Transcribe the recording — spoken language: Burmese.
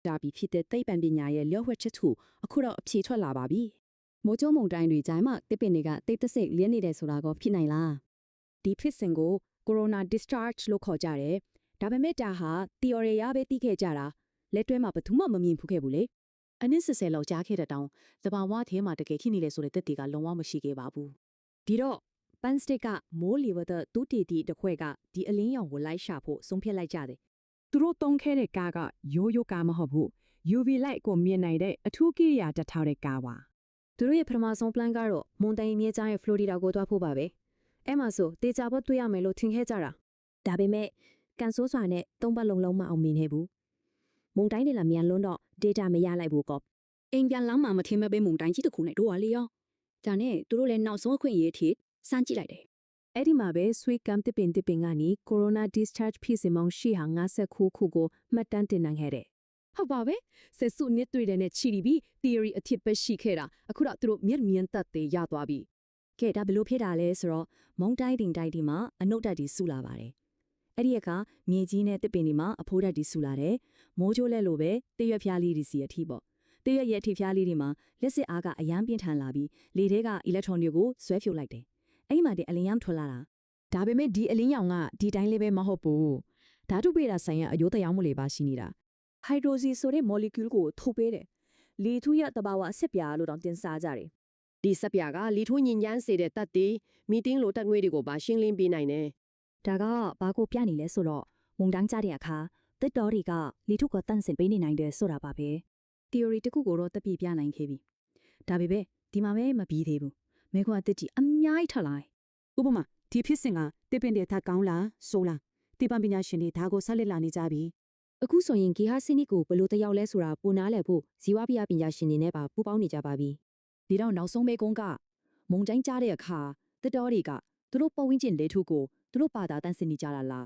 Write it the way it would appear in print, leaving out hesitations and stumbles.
ဒါပြီးဖြစ်တဲ့သိပ္ပံပညာရဲ့လျှော့ဝှက်ချက်သူအခုတော့အဖြေထွက်လာပါပြီမိုးကြိုးမုန်တိုင်းတွေကြားမှာတစ်ပင်တွေကတိတ်တဆိတ်လျက်နေတယ်ဆိုတာကိုဖြစ်နိုင်လားဒီဖြစ်စဉ်ကို corona discharge လို့ခေါ်ကြတယ်ဒါပေမဲ့ဒါဟာ theory ရပဲသိခဲ့ကြတာလက်တွဲမှာဘယ်သူမှမမြင်ဘူးခဲ့ဘူးလေအနည်း10လောက်ကြားခဲ့တဲ့တောင်သဘာဝထဲမှာတကယ်ဖြစ်နေလေဆိုတဲ့တက်တွေကလုံးဝမရှိခဲ့ပါဘူးဒီတော့ပန်စတစ်ကမိုးလေဝသတူတီတီတစ်ခွဲကဒီအလင်းရောင်ကိုလိုက်ရှာဖို့ဆုံးဖြတ်လိုက်ကြတယ်သူတို့တုံးခဲတဲ့ကားကရိုးရိုးကားမဟုတ်ဘူး UV light ကိုမြင်နိုင်တဲ့အထူးကိရိယာတထောက်တဲ့ကားပါသူတို့ရဲ့ပထမဆုံး plan ကတော့မွန်တိုင်းမြေကြားရဲ့ Florida ကိုတွားဖို့ပါပဲအဲ့မှာဆိုတေချာဖို့တွေ့ရမယ်လို့ထင်ခဲ့ကြတာဒါပေမဲ့ကန်ဆိုးစွာနဲ့သုံးပတ်လုံးမအောင်မြင်ခဲ့ဘူးမုန်တိုင်းတွေလာမြန်လွန်းတော့ data မရလိုက်ဘူးကောအိမ်ပြန်လမ်းမှာမထင်မဲ့ပဲမုန်တိုင်းကြီးတစ်ခုနဲ့တို့ဟာလေရောဒါနဲ့သူတို့လည်းနောက်ဆုံးအခွင့်အရေးထိစမ်းကြည့်လိုက်တယ်အဲ့ဒီမှာပဲ Sweet Gum တစ်ပင်ကနေ Corona Discharge ဖြစ်စဉ်ပေါင်း859ခုကိုမှတ်တမ်းတင်နိုင်ခဲ့တယ်ဟုတ်ပါပဲဆက်စုနှစ်တွေ့တဲ့နဲ့ချီပြီး theory အဖြစ်ပဲရှိခဲ့တာအခုတော့သူတို့မြင်သက်သေရသွားပြီကဲဒါဘယ်လိုဖြစ်တာလဲဆိုတော့မုန်တိုင်းတင်တိုက်ဒီမှာအနုတ်ဓာတ်တွေစုလာပါတယ်အဲ့ဒီအခါမြေကြီးနဲ့တစ်ပင်ဒီမှာအဖိုးဓာတ်တွေစုလာတယ်မိုးချိုးလဲလိုပဲတရွက်ဖျားလေးတွေစီအထိပေါ့တရွက်ရဲ့ထိဖျားလေးတွေမှာလက်စစ်အားကအယမ်းပြင်းထန်လာပြီးလေထဲကအီလက်ထရွန်တွေကိုဆွဲဖြုတ်လိုက်တယ်အဲ့ဒီမှာတဲ့အလင်းရောင်ထွက်လာတာဒါပေမဲ့ဒီအလင်းရောင်ကဒီတိုင်းလေးပဲမဟုတ်ဘူးဓာတုပေတာဆိုင်ရာအယိုးတရားမှုတွေပါရှိနေတာဟိုက်ဒရိုစီဆိုတဲ့ molecule ကိုထုတ်ပေးတယ်လေထူးရတဘာဝအဆက်ပြားလို့တောင်တင်စားကြတယ်ဒီစက်ပြာကလီထိုးညင်ညမ်းစေတဲ့တက်တီမီတင်းလိုတက်ငွေတွေကိုပါရှင်းလင်းပေးနိုင်တယ်ဒါကဘာကိုပြနေလဲဆိုတော့မုန်တိုင်းကြတဲ့အခါတစ်တော်တွေကလေထုကိုတန့်စင်ပေးနေနိုင်တယ်ဆိုတာပါပဲ theory တခုကိုတော့တပြပြနိုင်ခဲ့ပြီဒါပေမဲ့ဒီမှာပဲမပြီးသေးဘူးမဲခွန်းအသစ်ကြီးအများကြီးထလာဥပမာဒီဖြစ်စဉ်ကတစ်ပင်တွေထပ်ကောင်းလားဆိုးလားတိပံပညာရှင်တွေဒါကိုဆက်လက်လာနေကြပြီအခုဆိုရင်ဂီဟာစနစ်ကိုဘယ်လိုတယောက်လဲဆိုတာပုံနားလည်ဖို့ဇီဝပညာရှင်တွေနဲ့ပါပူးပေါင်းနေကြပါပြီဒီတော့နောက်ဆုံးမဲကုန်းကမုန်တိုင်းကြားတဲ့အခါတစ်တော်တွေကသူတို့ပတ်ဝန်းကျင်လေထုကိုသူတို့ပါတာတန့်စင်နေကြတာလား